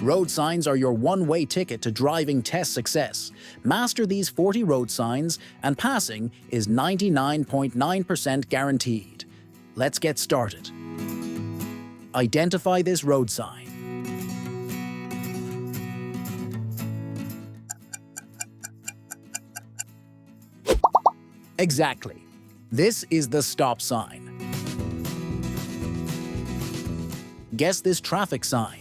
road signs are your one-way ticket to driving test success. Master these 40 road signs, and passing is 99.9% guaranteed. Let's get started. Identify this road sign. Exactly. This is the stop sign. Guess this traffic sign.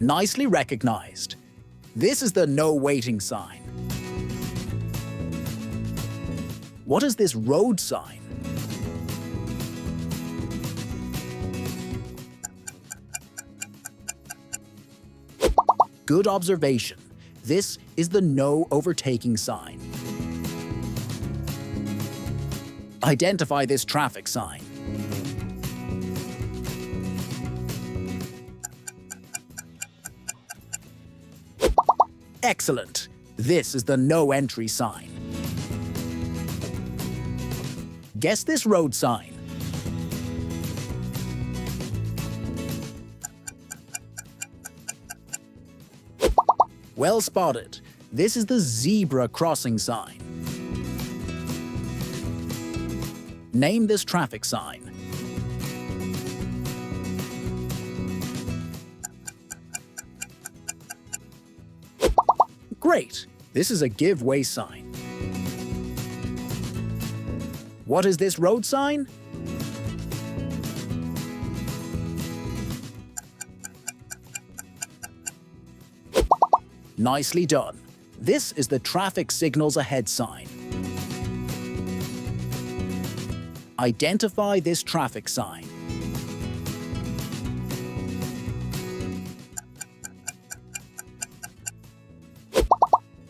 Nicely recognized. This is the no waiting sign. What is this road sign? Good observation. This is the no overtaking sign. Identify this traffic sign. Excellent. This is the no entry sign. Guess this road sign. Well spotted. This is the zebra crossing sign. Name this traffic sign. Great! This is a give way sign. What is this road sign? Nicely done. This is the traffic signals ahead sign. Identify this traffic sign.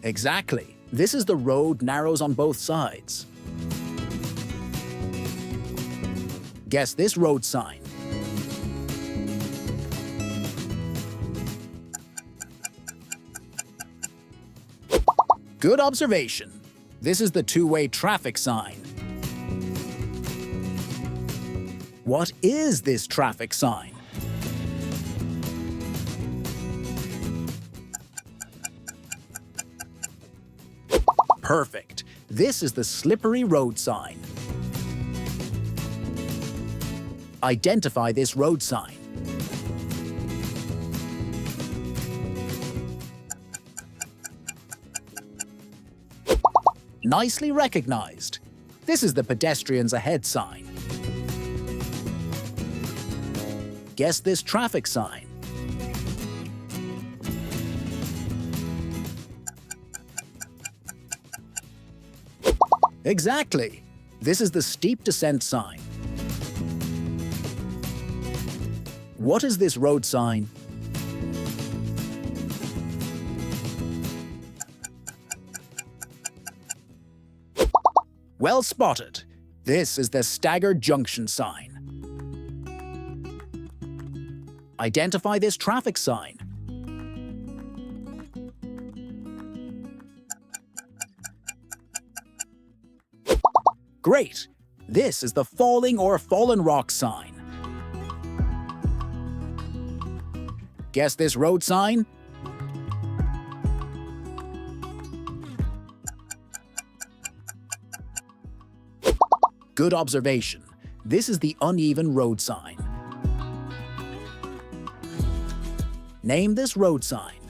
Exactly. This is the road narrows on both sides. Guess this road sign. Good observation. This is the two-way traffic sign. What is this traffic sign? Perfect. This is the slippery road sign. Identify this road sign. Nicely recognized. This is the pedestrians ahead sign. Guess this traffic sign. Exactly. This is the steep descent sign. What is this road sign? Well spotted. This is the staggered junction sign. Identify this traffic sign. Great! This is the falling or fallen rock sign. Guess this road sign? Good observation. This is the uneven road sign. Name this road sign.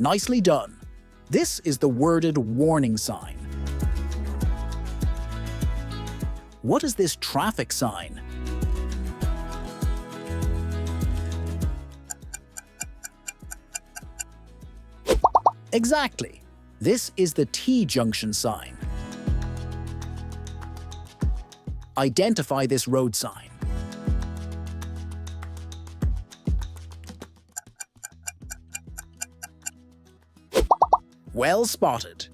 Nicely done. This is the worded warning sign. What is this traffic sign? Exactly. This is the T-junction sign. Identify this road sign. Well spotted.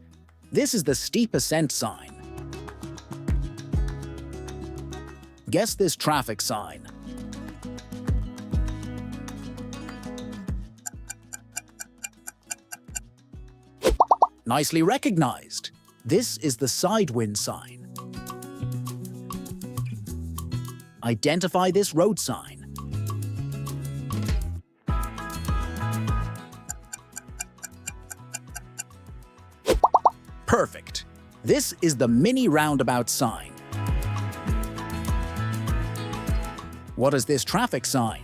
This is the steep ascent sign. Guess this traffic sign. Nicely recognized. This is the side wind sign. Identify this road sign. Perfect. This is the mini roundabout sign. What is this traffic sign?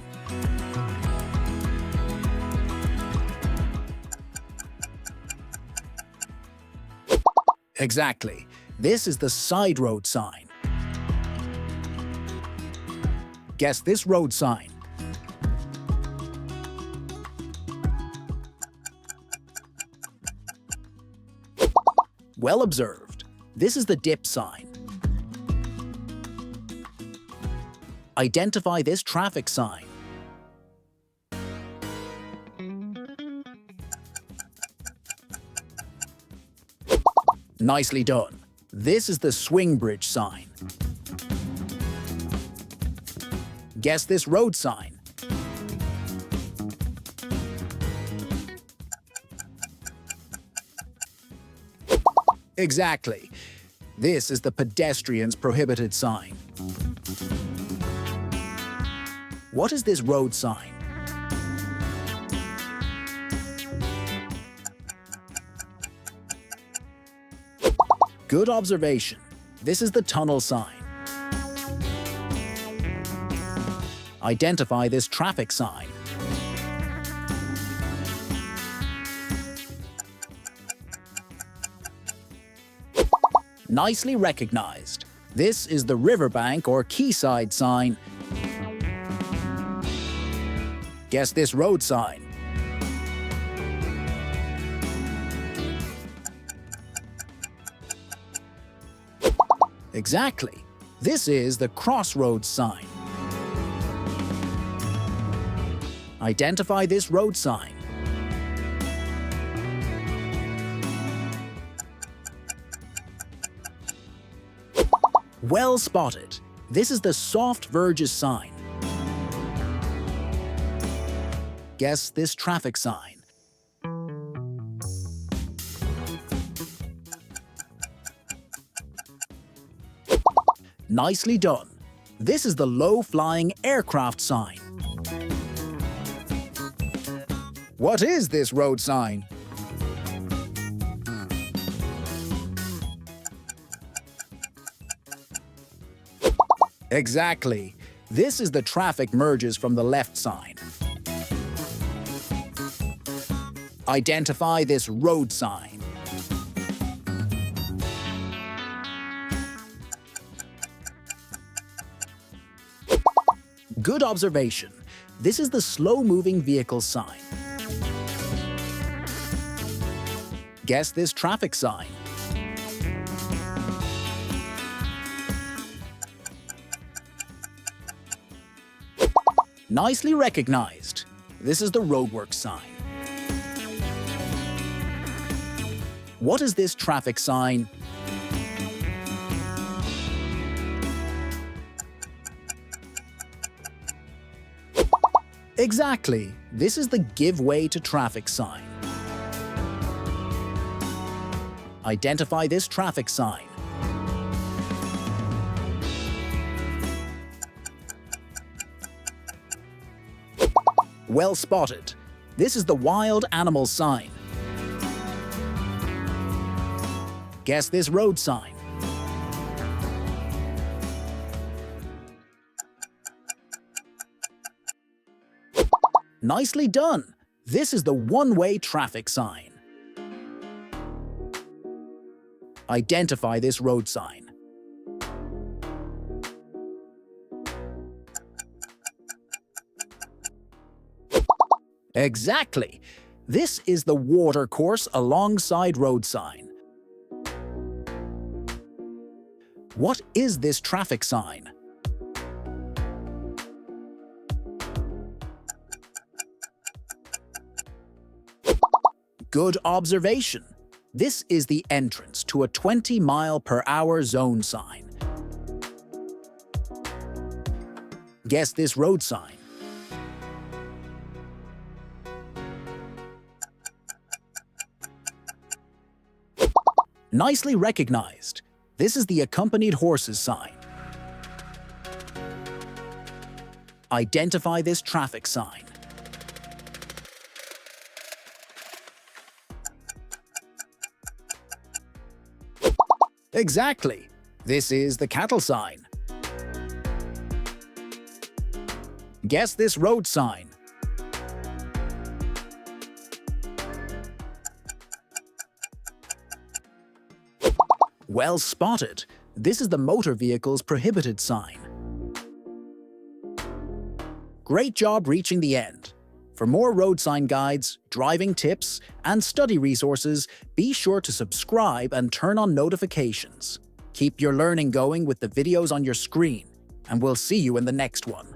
Exactly. This is the side road sign. Guess this road sign. Well observed. This is the dip sign. Identify this traffic sign. Nicely done. This is the swing bridge sign. Guess this road sign. Exactly. This is the pedestrians prohibited sign. What is this road sign? Good observation. This is the tunnel sign. Identify this traffic sign. Nicely recognized. This is the riverbank or quayside sign. Guess this road sign. Exactly. This is the crossroads sign. Identify this road sign. Well spotted. This is the soft verges sign. Guess this traffic sign. Nicely done. This is the low-flying aircraft sign. What is this road sign? Exactly. This is the traffic merges from the left sign. Identify this road sign. Good observation. This is the slow-moving vehicle sign. Guess this traffic sign. Nicely recognized. This is the roadwork sign. What is this traffic sign? Exactly. This is the give way to traffic sign. Identify this traffic sign. Well spotted. This is the wild animal sign. Guess this road sign. Nicely done. This is the one-way traffic sign. Identify this road sign. Exactly. This is the water course alongside road sign. What is this traffic sign? Good observation. This is the entrance to a 20-mile-per-hour zone sign. Guess this road sign. Nicely recognized. This is the accompanied horses sign. Identify this traffic sign. Exactly. This is the cattle sign. Guess this road sign. Well spotted. This is the motor vehicle's prohibited sign. Great job reaching the end. For more road sign guides, driving tips, and study resources, be sure to subscribe and turn on notifications. Keep your learning going with the videos on your screen, and we'll see you in the next one.